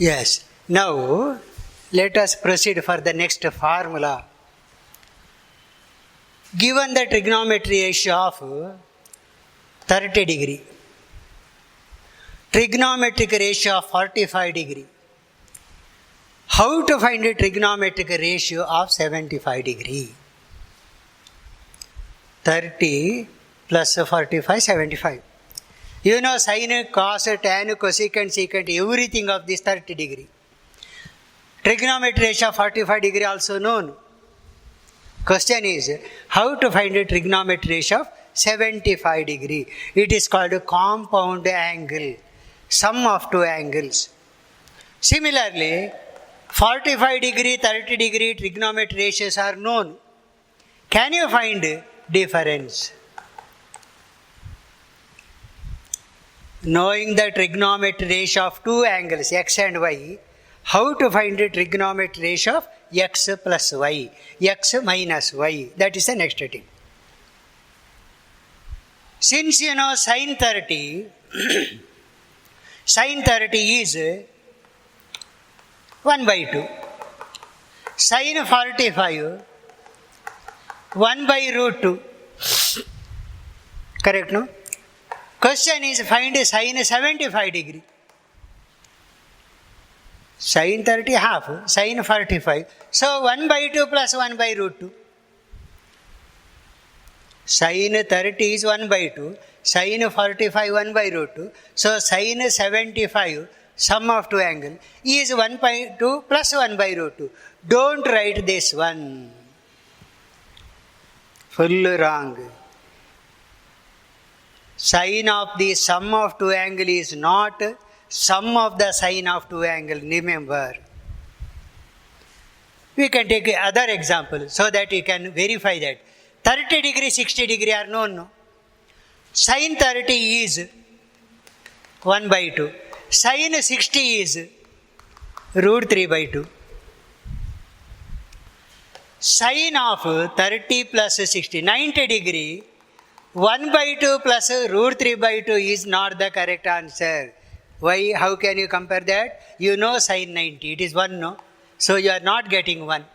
Yes. Now, let us proceed for the next formula. Given the trigonometry ratio of 30 degree, trigonometric ratio of 45 degree, how to find a trigonometric ratio of 75 degree? 30 plus 45, 75. You know sine, cos, tan, cosecant, secant, everything of this 30 degree. Trigonometry ratio of 45 degree also known. Question is, how to find a trigonometry ratio of 75 degree? It is called a compound angle, sum of two angles. Similarly, 45 degree, 30 degree trigonometry ratios are known. Can you find difference? Knowing the trigonometry ratio of two angles, x and y, how to find the trigonometry ratio of x plus y, x minus y? That is the next thing. Since you know sin 30, sin 30 is 1 by 2. Sin 45, 1 by root 2. Correct, no? Question is, find sin 75 degree. Sin 30 half, sin 45. So 1 by 2 plus 1 by root 2. Sin 30 is 1 by 2. Sin 45 1 by root 2. So sin 75, sum of two angle, is 1 by 2 plus 1 by root 2. Don't write this one. Full wrong. Sine of the sum of two angle is not sum of the sine of two angle. Remember. We can take other example so that you can verify that. 30 degree, 60 degree are known. No? Sin 30 is 1 by 2. Sin 60 is root 3 by 2. Sin of 30 plus 60, 90 degree, 1 by 2 plus root 3 by 2 is not the correct answer. Why? How can you compare that? You know sin 90, it is 1, no? So you are not getting 1.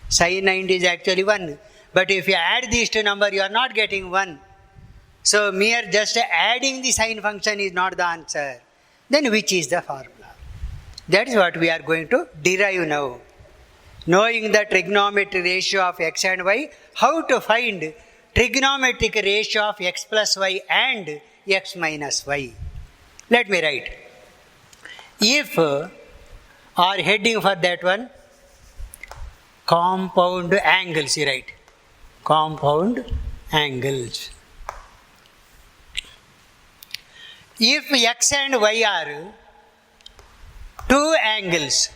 Sin 90 is actually 1. But if you add these two numbers, you are not getting 1. So mere just adding the sine function is not the answer. Then which is the formula? That is what we are going to derive now. Knowing the trigonometric ratio of x and y, how to find trigonometric ratio of x plus y and x minus y. Let me write. If our heading for that one, compound angles, you write. Compound angles. If x and y are two angles,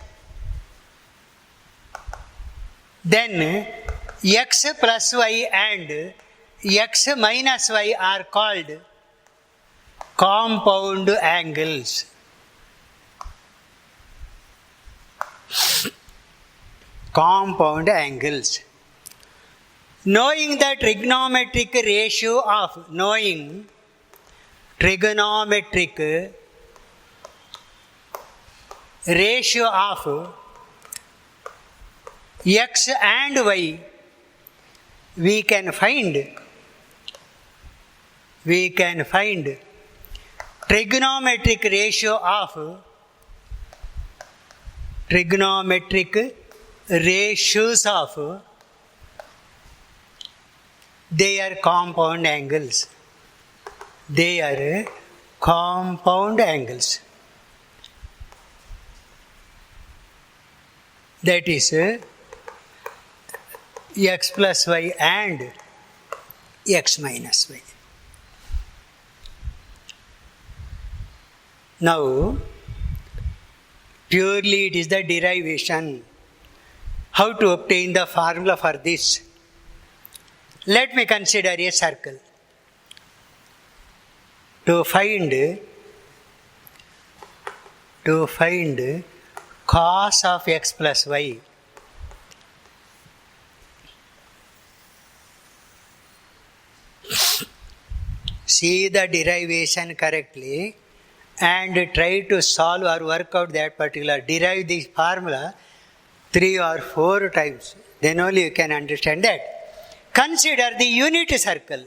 then x plus y and x minus y are called compound angles. Compound angles. Knowing the trigonometric ratio of, knowing trigonometric ratio of x and y, we can find trigonometric ratio of trigonometric ratios of their compound angles. They are compound angles. That is x plus y and x minus y. Now, purely it is the derivation. How to obtain the formula for this? Let me consider a circle. To find cos of x plus y, see the derivation correctly. and try to solve or work out that particular, derive this formula 3 or 4 times. Then only you can understand that. Consider the unit circle.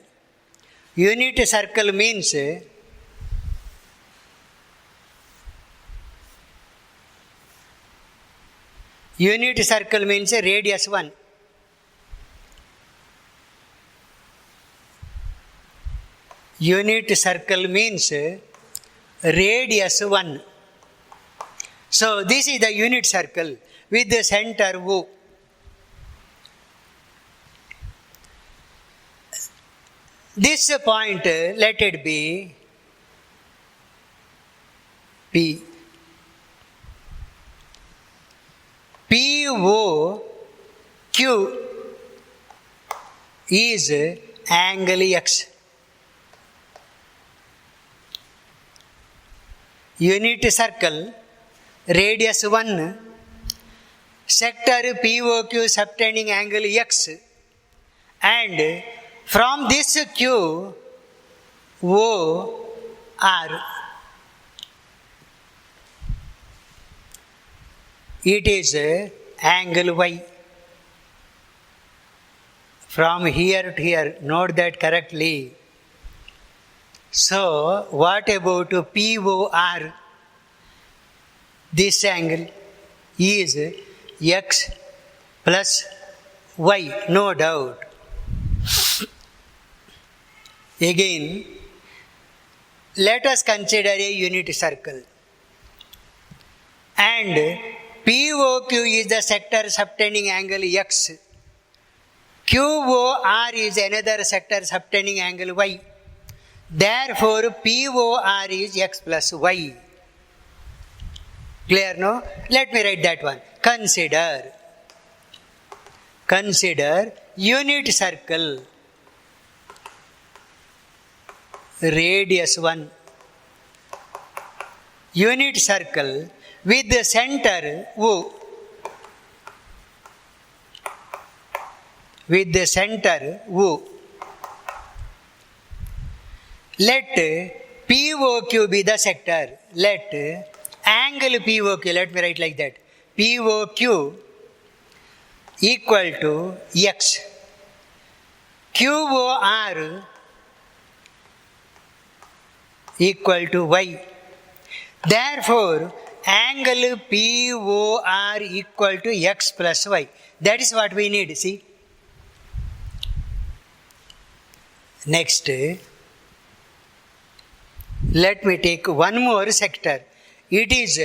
Unit circle means radius 1. Unit circle means radius 1. So this is the unit circle with the center O. This point, let it be P. POQ is angle X. Unit circle, radius 1, sector POQ subtending angle X, and from this Q, O, R. It is angle Y. From here to here, note that correctly. So, what about POR? This angle is X plus Y, no doubt. Again, let us consider a unit circle. And POQ is the sector subtending angle X. QOR is another sector subtending angle Y. Therefore, POR is X plus Y. Clear, no? Let me write that one. Consider unit circle, radius 1. Unit circle with the center O. With the center O. Let POQ be the sector. Let angle POQ, let me write like that. POQ equal to X. QOR equal to Y. Therefore, angle POR equal to X plus Y. That is what we need, see. Next, let me take one more sector. It is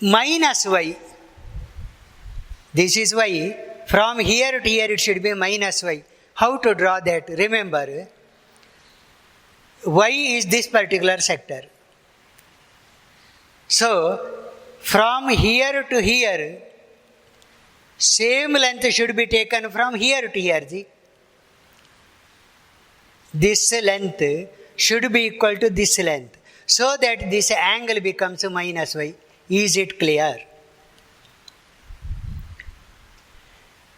minus Y. This is Y. From here to here it should be minus Y. How to draw that? Remember, Y is this particular sector. So, from here to here, same length should be taken from here to here. See? This length should be equal to this length, so that this angle becomes minus Y. Is it clear?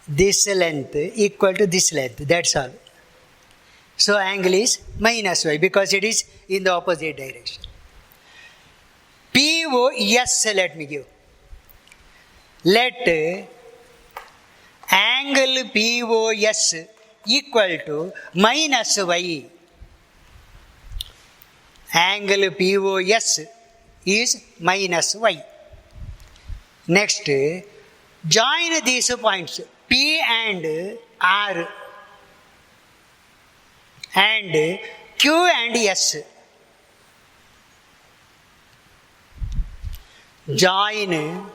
This length equal to this length, that's all. So angle is minus Y because it is in the opposite direction. POS, let me give. Let angle POS equal to minus Y. Angle POS is minus Y. Next, join these points P and R and Q and S. Join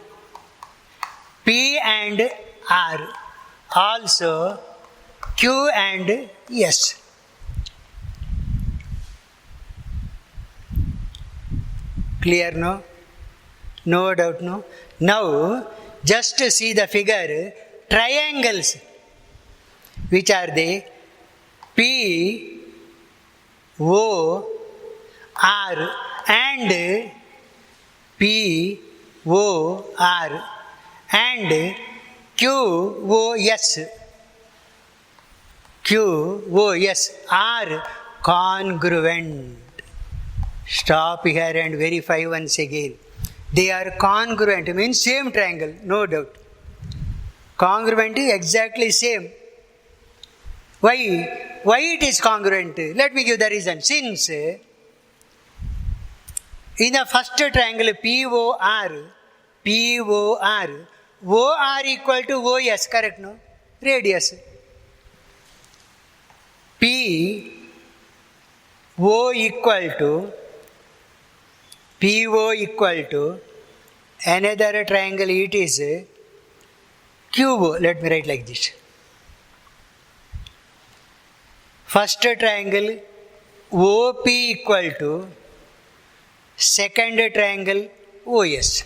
P and R, also Q and S. Clear, no? No doubt, no? Now, just to see the figure, triangles, which are they? P, O, R and P, O, R and Q, O, S. Q, O, S are congruent. Stop here and verify once again. They are congruent, means same triangle, no doubt. Congruent is exactly same. Why? Why it is congruent? Let me give the reason. Since in the first triangle POR, OR equal to OS, correct no? Radius. PO equal to another triangle, it is QO. Let me write like this. First triangle OP equal to second triangle OS.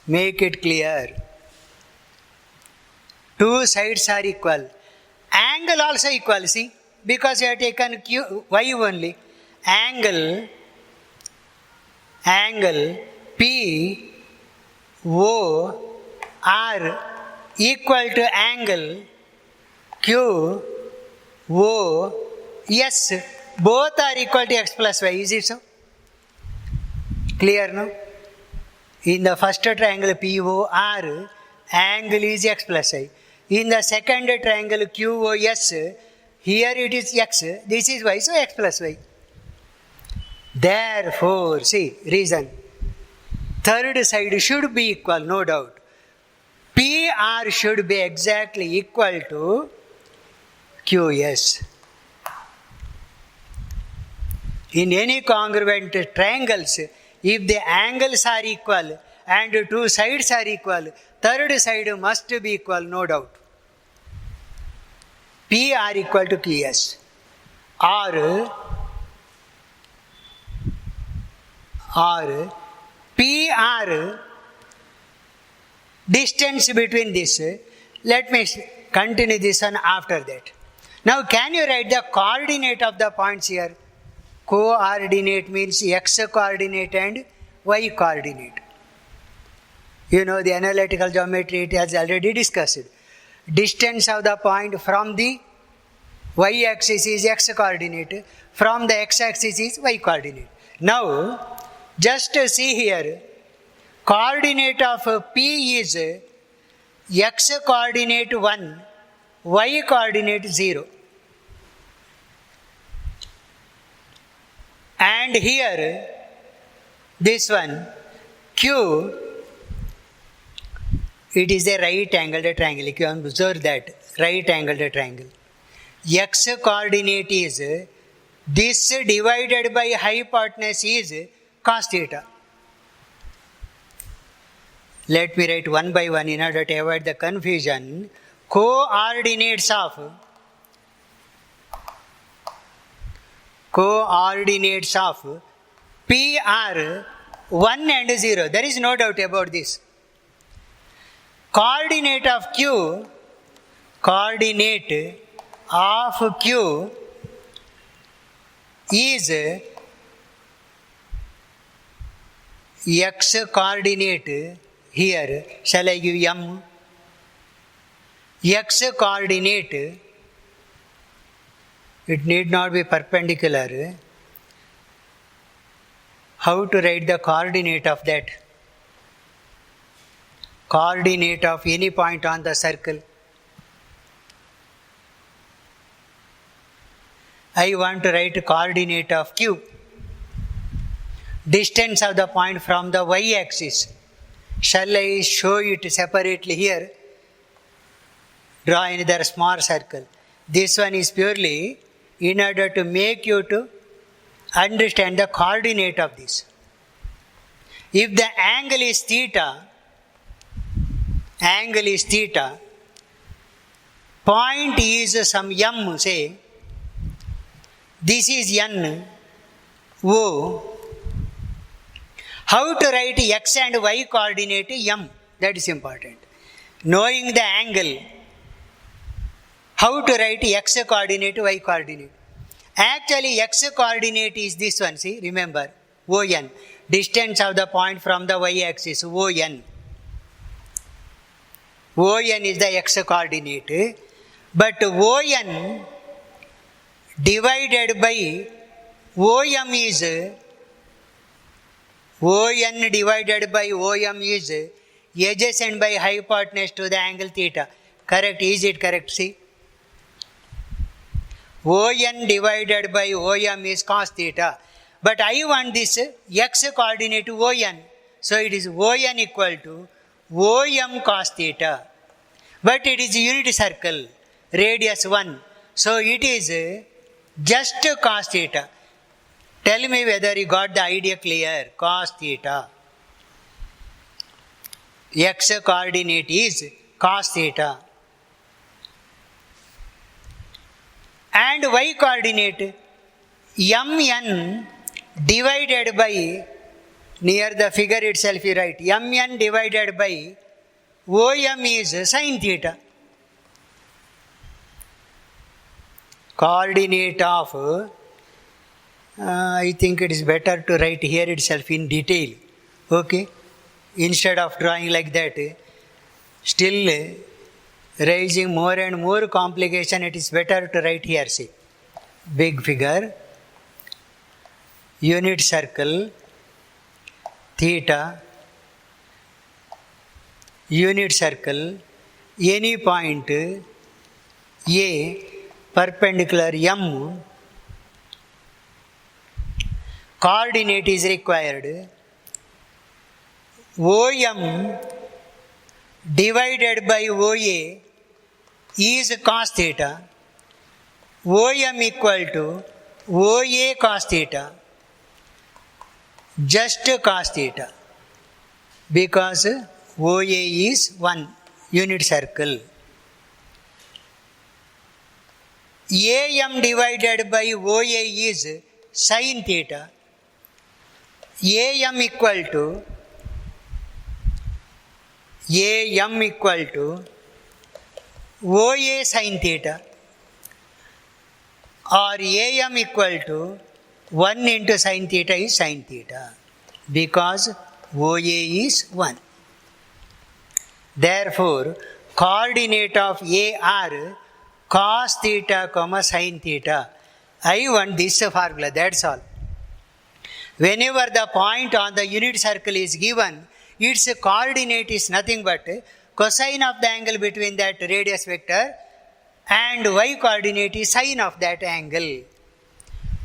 Make it clear. Two sides are equal. Angle also equal, see, because you have taken Y only. Angle P O R equal to angle Q O S. Both are equal to x plus y. Is it so? Clear no? In the first triangle POR, angle is x plus y. In the second triangle QOS, here it is x, this is y, so x plus y. Therefore, see, reason. Third side should be equal, no doubt. PR should be exactly equal to QS. In any congruent triangles, if the angles are equal and two sides are equal, third side must be equal, no doubt. PR equal to QS. Or PR, distance between this. Let me continue this one after that. Now can you write the coordinate of the points here? Coordinate means x coordinate and y coordinate. You know the analytical geometry, it has already discussed. Distance of the point from the y-axis is x coordinate, from the x-axis is y coordinate. Now, just see here, coordinate of P is x coordinate 1, y coordinate 0. And here, this one, Q, it is a right angled triangle. You can observe that, right angled triangle. X coordinate is this divided by hypotenuse is cos theta. Let me write one by one in order to avoid the confusion. Coordinates of P are 1 and 0. There is no doubt about this. Coordinate of Q is x coordinate. Here, shall I give M? X coordinate, it need not be perpendicular. How to write the coordinate of that? Coordinate of any point on the circle. I want to write coordinate of Q. Distance of the point from the y-axis. Shall I show it separately here? Draw another small circle. This one is purely in order to make you to understand the coordinate of this. If the angle is theta, point is some m, say, this is n, O. How to write x and y coordinate m? That is important. Knowing the angle, how to write x coordinate, y coordinate? Actually, x coordinate is this one, see, remember, ON. Distance of the point from the y-axis, ON. ON is the x coordinate. But ON divided by OM is ON divided by OM is adjacent by hypotenuse to the angle theta. Correct? Is it correct? See? ON divided by OM is cos theta. But I want this x coordinate to ON. So it is ON equal to OM cos theta. But it is a unit circle, radius 1. So it is just cos theta. Tell me whether you got the idea clear. Cos theta. X coordinate is cos theta. And y coordinate mn divided by, near the figure itself you write, mn divided by OM is sin theta. Coordinate of, I think it is better to write here itself in detail. Okay? Instead of drawing like that, still raising more and more complication, it is better to write here. See, big figure, unit circle, theta, unit circle, any point A, perpendicular M, coordinate is required. OM divided by OA is cos theta. OM equal to OA cos theta. Just cos theta. Because OA is one unit circle. AM divided by OA is sin theta. AM equal to OA sin theta, or AM equal to 1 into sin theta is sin theta, because OA is 1. Therefore, coordinate of AR cos theta comma sin theta. I want this formula, that's all. Whenever the point on the unit circle is given, its coordinate is nothing but cosine of the angle between that radius vector, and y coordinate is sine of that angle.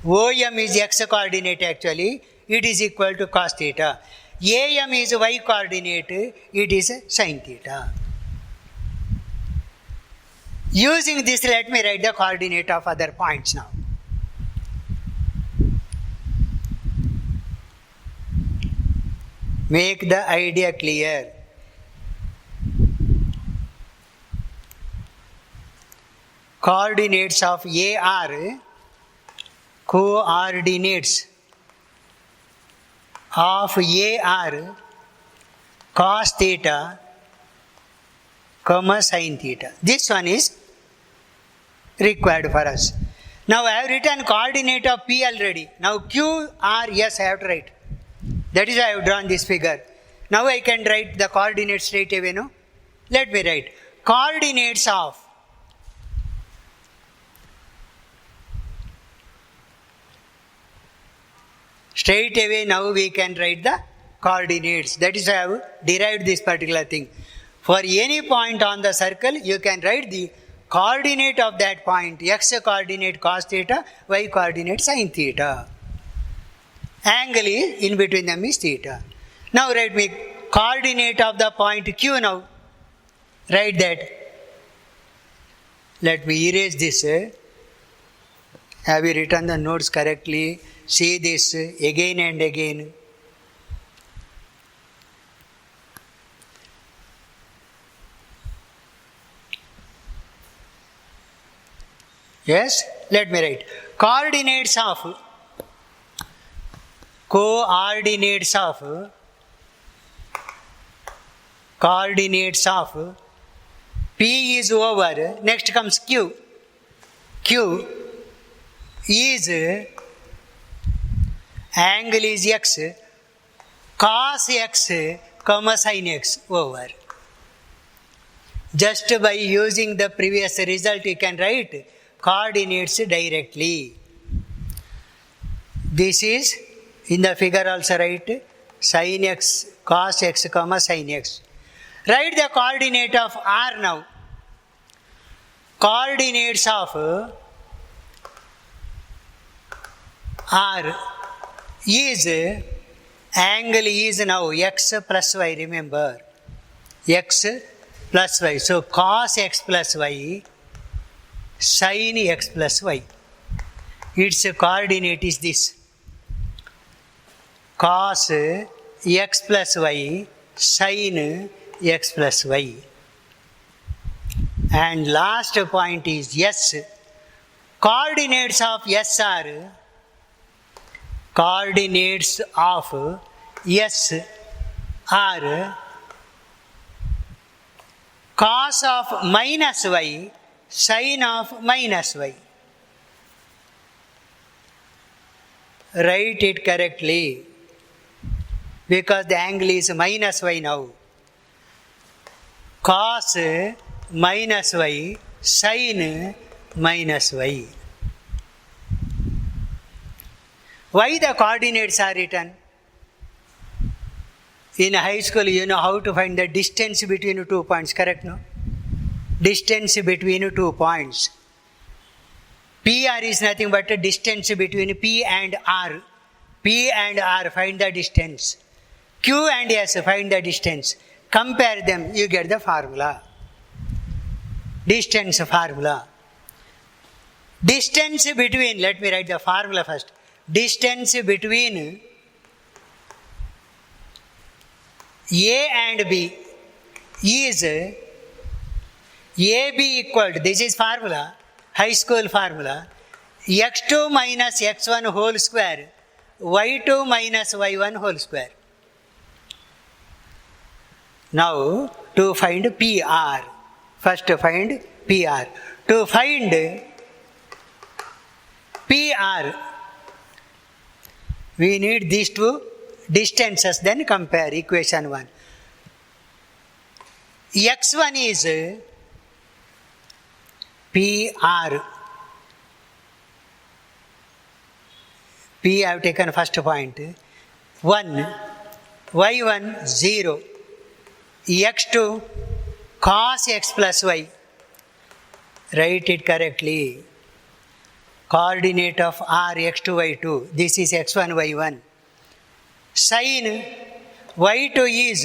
OM is x coordinate actually, it is equal to cos theta. AM is y coordinate, it is sin theta. Using this, let me write the coordinate of other points now. Make the idea clear. Coordinates of AR, coordinates of AR cos theta comma sin theta. This one is required for us. Now I have written coordinate of P already. Now Q, R, yes, I have to write. That is why I have drawn this figure. Now I can write the coordinates straight away, no? Let me write. Coordinates of straight away now we can write the coordinates. That is why I have derived this particular thing. For any point on the circle, you can write the coordinate of that point. X coordinate cos theta, y coordinate sin theta. Angle is in between them is theta. Now write me coordinate of the point Q now. Write that. Let me erase this. Have you written the notes correctly? See this again and again. Yes? Let me write. Coordinates of P is over, next comes Q. Q is angle is x, cos x comma sin x over. Just by using the previous result you can write coordinates directly. This is in the figure also write sin x, cos x, comma sin x. Write the coordinate of r now. Coordinates of r is, angle is now x plus y, remember, x plus y. So cos x plus y, sin x plus y. Its coordinate is this. Cos x plus y, sin x plus y. And last point is s. Coordinates of s are, coordinates of s are cos of minus y, sin of minus y. Write it correctly, because the angle is minus y now. Cos minus y, sin minus y. Why the coordinates are written? In high school, you know how to find the distance between 2 points, correct, no? Distance between 2 points. PR is nothing but a distance between P and R. P and R, find the distance. Q and S, find the distance. Compare them, you get the formula. Distance formula. Distance between, let me write the formula first. Distance between A and B is AB equal to, this is formula, high school formula, x2 minus x1 whole square, y2 minus y1 whole square. Now, to find PR, first find PR. To find PR, we need these two distances, then compare equation 1. x1 is PR. P I have taken first point. 1, y1 0, x2 cos x plus y. Write it correctly. Coordinate of r x2 y2. This is x1 y1. Sin y2 is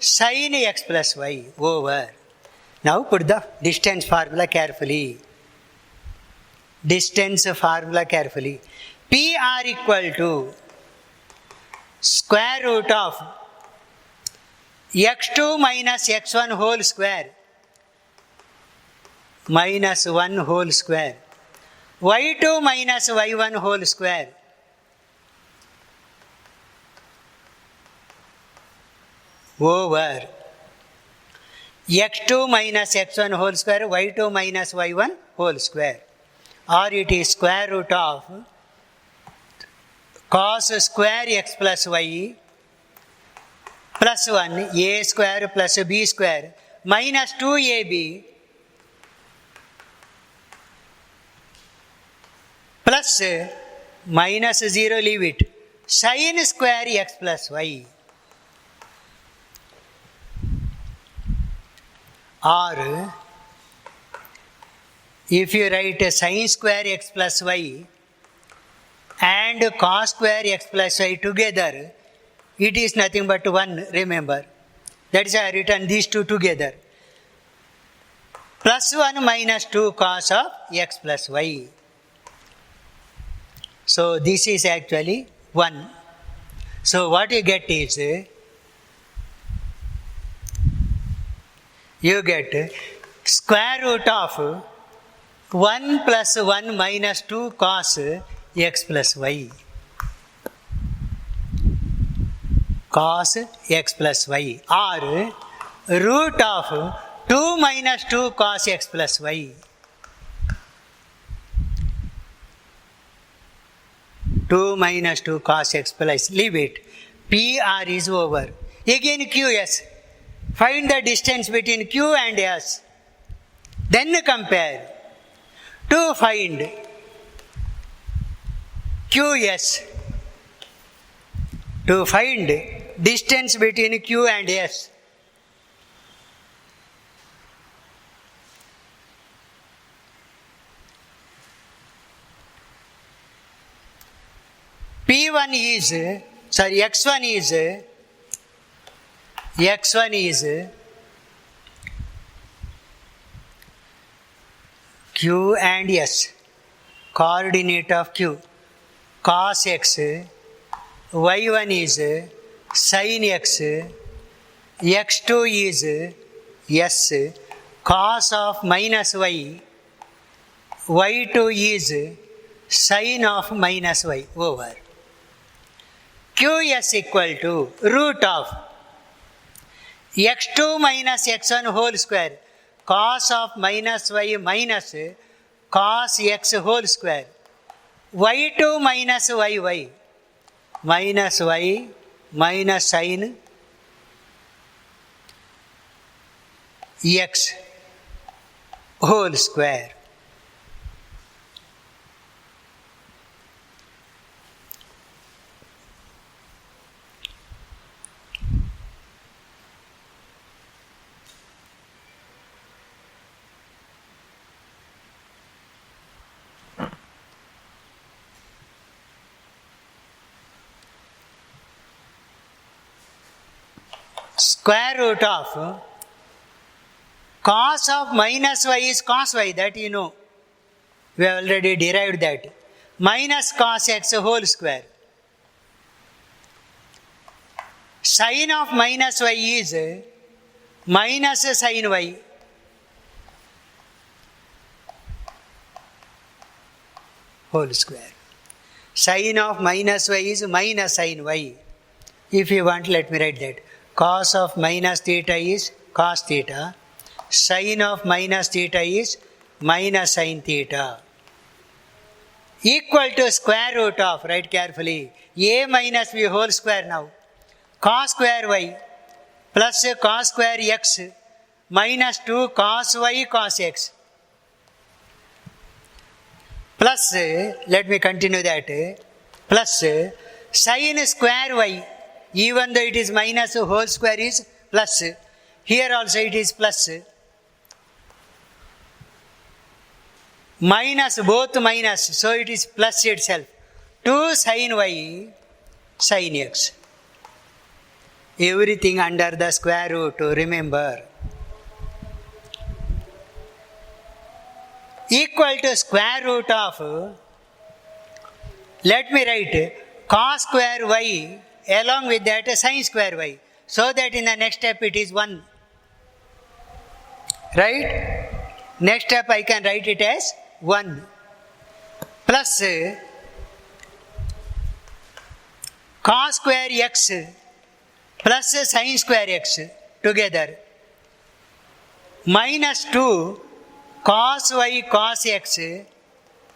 sin x plus y over. Now put the distance formula carefully. Distance formula carefully. PR equal to square root of x2 minus x1 whole square minus 1 whole square, y2 minus y1 whole square, over x2 minus x1 whole square, y2 minus y1 whole square, or it is square root of cos square x plus y plus 1 a square plus b square minus 2ab plus minus 0, leave it, sin square x plus y. Or if you write sin square x plus y and cos square x plus y together, it is nothing but 1, remember. That is why I written these two together. Plus 1 minus 2 cos of x plus y. So this is actually 1. So what you get is, you get square root of 1 plus 1 minus 2 cos x plus y. Cos x plus y, or root of 2 minus 2 cos x plus y. 2 minus 2 cos x plus, leave it. PR is over. Again QS. Find the distance between Q and S. Then compare. To find QS. To find distance between Q and S. P1 is, sorry, X1 is Q and S, coordinate of Q, cos X, Y1 is sin X, X2 is S, cos of minus Y, Y2 is sin of minus Y over. Qs equal to root of x2 minus x1 whole square, cos of minus y minus cos x whole square, y2 minus yy minus y minus sin x whole square. Square root of cos of minus y is cos y, that you know. We have already derived that. Minus cos x whole square. Sin of minus y is minus sin y. Whole square. Sin of minus y is minus sin y. If you want, let me write that. Cos of minus theta is cos theta. Sin of minus theta is minus sin theta. Equal to square root of, write carefully, a minus b whole square now. Cos square y plus cos square x minus 2 cos y cos x. Plus, let me continue that, plus sin square y, even though it is minus, whole square is plus. Here also it is plus. Minus, both minus, so it is plus itself. 2 sin y sin x. Everything under the square root, remember. Equal to square root of, let me write cos square y along with that sin square y, so that in the next step it is 1. Right? Next step I can write it as 1. Plus cos square x plus sin square x together. Minus 2 cos y cos x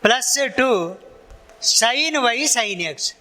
plus 2 sin y sin x.